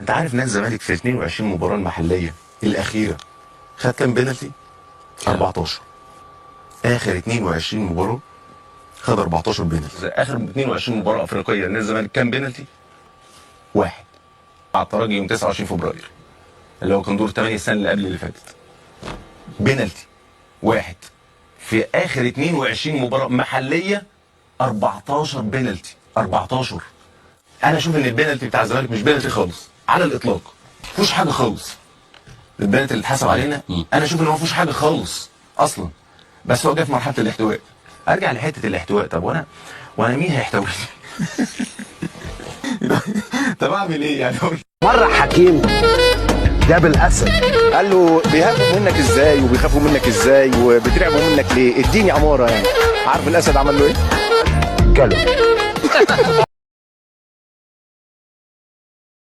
انت عارف نادي الزمالك في 22 مباراه المحليه الاخيره خد كام بينالتي؟ 14. اخر 22 مباراه خد 14 بينالتي. اخر 22 مباراه افريقيه نادي الزمالك كام بينالتي؟ واحد. على الترجي يوم 29 فبراير اللي هو كان دور 8 السنه اللي قبل اللي فاتت. بينالتي واحد. في اخر 22 مباراه محليه 14 بينالتي. 14. انا اشوف ان البينالتي بتاع الزمالك مش بينالتي خالص على الاطلاق. مفيهوش حاجه خالص. البينالتي اللي اتحسب علينا انا اشوف ان هو مفيهوش حاجه خالص اصلا. بس هو جه في مرحله الاحتواء. ارجع لحته الاحتواء. طب وانا مين هيحتويني؟ طب اعمل ايه يعني؟ مرة حكيم جاب الاسد قال له بيهاجموا منك ازاي وبيخافوا منك ازاي وبترعبوا منك ليه؟ اديني عماره يعني. عارف الاسد عمل له ايه؟ كلب.